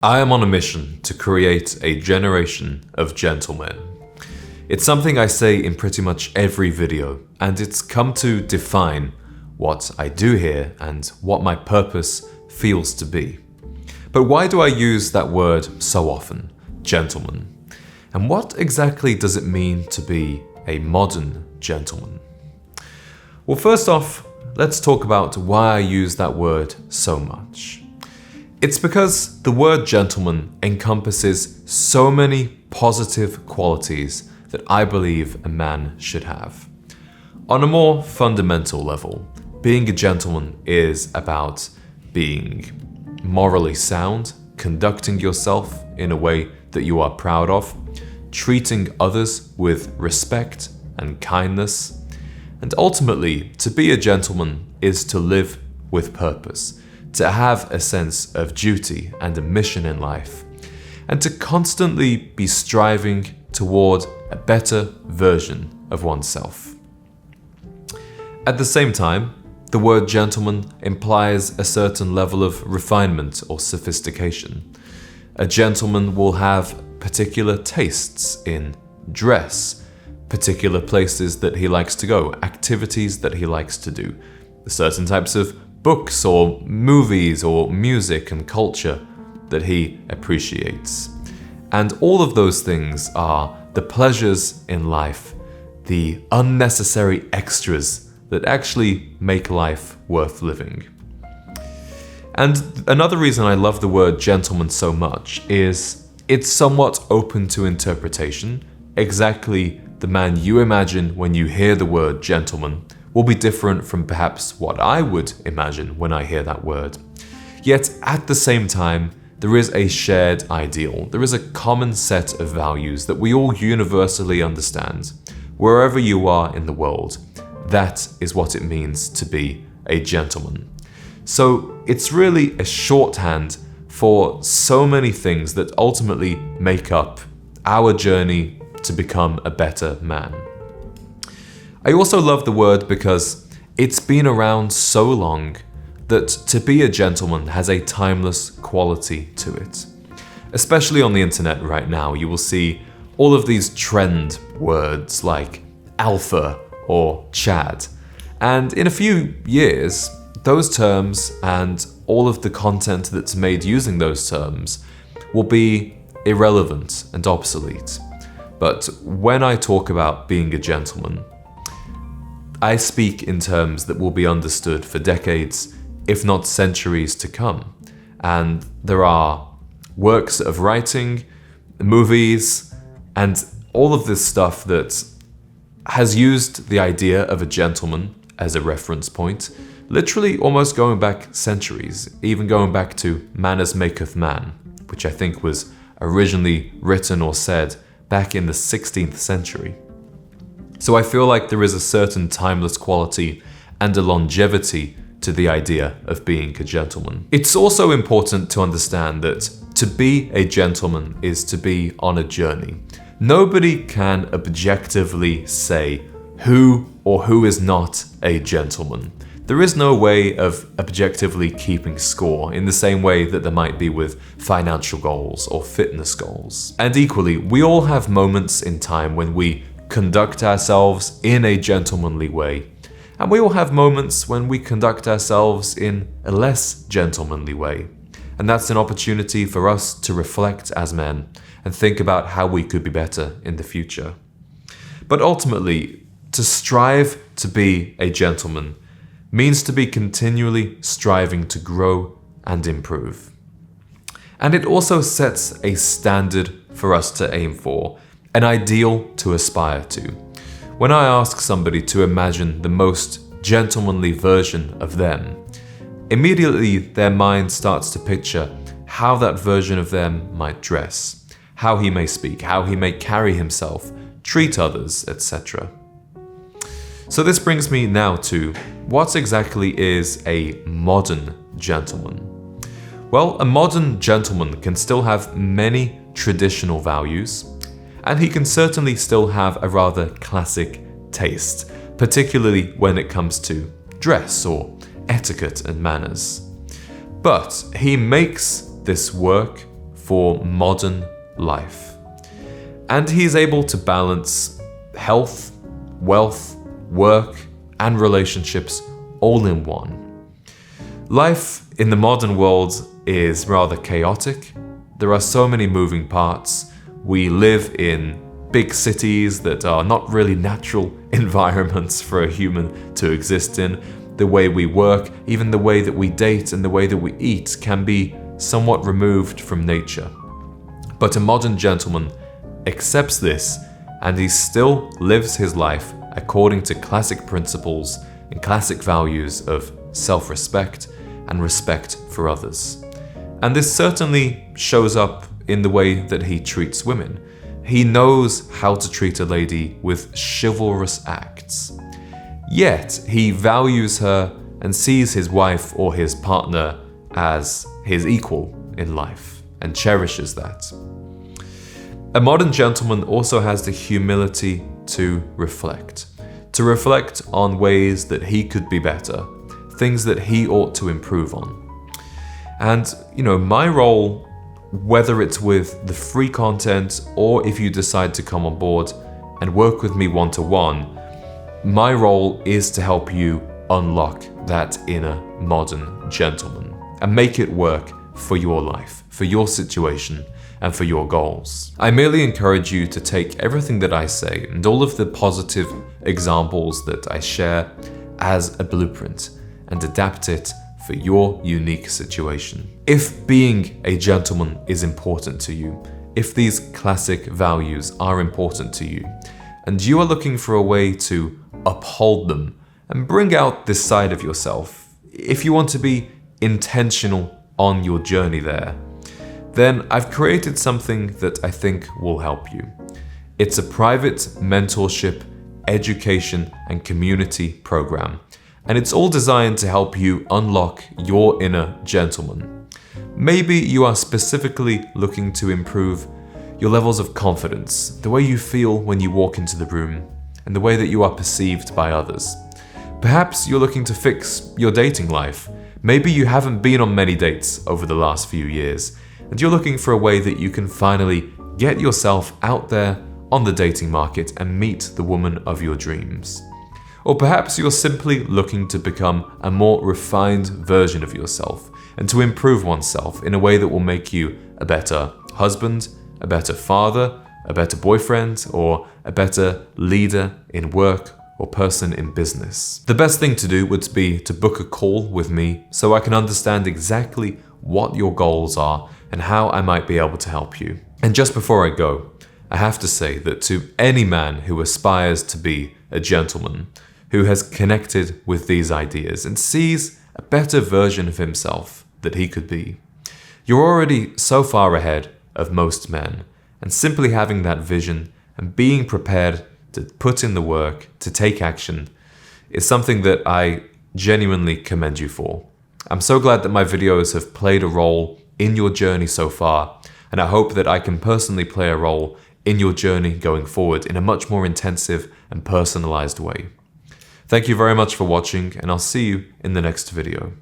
I am on a mission to create a generation of gentlemen. It's something I say in pretty much every video, and it's come to define what I do here and what my purpose feels to be. But why do I use that word so often, gentleman? And what exactly does it mean to be a modern gentleman? Well, first off, let's talk about why I use that word so much. It's because the word gentleman encompasses so many positive qualities that I believe a man should have. On a more fundamental level, being a gentleman is about being morally sound, conducting yourself in a way that you are proud of, treating others with respect and kindness, and ultimately, to be a gentleman is to live with purpose, to have a sense of duty and a mission in life, and to constantly be striving toward a better version of oneself. At the same time, the word gentleman implies a certain level of refinement or sophistication. A gentleman will have particular tastes in dress, particular places that he likes to go, activities that he likes to do, certain types of books or movies or music and culture that he appreciates. And all of those things are the pleasures in life, the unnecessary extras that actually make life worth living. And another reason I love the word gentleman so much is it's somewhat open to interpretation. Exactly the man you imagine when you hear the word gentleman will be different from perhaps what I would imagine when I hear that word. Yet at the same time, there is a shared ideal. There is a common set of values that we all universally understand. Wherever you are in the world, that is what it means to be a gentleman. So it's really a shorthand for so many things that ultimately make up our journey to become a better man. I also love the word because it's been around so long that to be a gentleman has a timeless quality to it. Especially on the internet right now, you will see all of these trend words like alpha or Chad. And in a few years, those terms and all of the content that's made using those terms will be irrelevant and obsolete. But when I talk about being a gentleman, I speak in terms that will be understood for decades, if not centuries to come. And there are works of writing, movies, and all of this stuff that has used the idea of a gentleman as a reference point, literally almost going back centuries, even going back to Manners Maketh Man, which I think was originally written or said back in the 16th century. So I feel like there is a certain timeless quality and a longevity to the idea of being a gentleman. It's also important to understand that to be a gentleman is to be on a journey. Nobody can objectively say who or who is not a gentleman. There is no way of objectively keeping score in the same way that there might be with financial goals or fitness goals. And equally, we all have moments in time when we conduct ourselves in a gentlemanly way. And we all have moments when we conduct ourselves in a less gentlemanly way. And that's an opportunity for us to reflect as men and think about how we could be better in the future. But ultimately, to strive to be a gentleman means to be continually striving to grow and improve. And it also sets a standard for us to aim for, an ideal to aspire to. When I ask somebody to imagine the most gentlemanly version of them, immediately their mind starts to picture how that version of them might dress, how he may speak, how he may carry himself, treat others, etc. So this brings me now to what exactly is a modern gentleman? Well, a modern gentleman can still have many traditional values, and he can certainly still have a rather classic taste, particularly when it comes to dress or etiquette and manners. But he makes this work for modern life. And he's able to balance health, wealth, work, and relationships all in one. Life in the modern world is rather chaotic. There are so many moving parts. We live in big cities that are not really natural environments for a human to exist in. The way we work, even the way that we date and the way that we eat can be somewhat removed from nature. But a modern gentleman accepts this, and he still lives his life according to classic principles and classic values of self-respect and respect for others. And this certainly shows up in the way that he treats women. He knows how to treat a lady with chivalrous acts. Yet, he values her and sees his wife or his partner as his equal in life and cherishes that. A modern gentleman also has the humility to reflect on ways that he could be better, things that he ought to improve on. And, my role, whether it's with the free content or if you decide to come on board and work with me one-to-one, my role is to help you unlock that inner modern gentleman and make it work for your life, for your situation, and for your goals. I merely encourage you to take everything that I say and all of the positive examples that I share as a blueprint and adapt it for your unique situation. If being a gentleman is important to you, if these classic values are important to you, and you are looking for a way to uphold them and bring out this side of yourself, if you want to be intentional on your journey there, then I've created something that I think will help you. It's a private mentorship, education, and community program, and it's all designed to help you unlock your inner gentleman. Maybe you are specifically looking to improve your levels of confidence, the way you feel when you walk into the room, and the way that you are perceived by others. Perhaps you're looking to fix your dating life. Maybe you haven't been on many dates over the last few years, and you're looking for a way that you can finally get yourself out there on the dating market and meet the woman of your dreams. Or perhaps you're simply looking to become a more refined version of yourself and to improve oneself in a way that will make you a better husband, a better father, a better boyfriend, or a better leader in work or person in business. The best thing to do would be to book a call with me so I can understand exactly what your goals are and how I might be able to help you. And just before I go, I have to say that to any man who aspires to be a gentleman, who has connected with these ideas and sees a better version of himself that he could be, you're already so far ahead of most men, and simply having that vision and being prepared to put in the work, to take action, is something that I genuinely commend you for. I'm so glad that my videos have played a role in your journey so far, and I hope that I can personally play a role in your journey going forward in a much more intensive and personalized way. Thank you very much for watching, and I'll see you in the next video.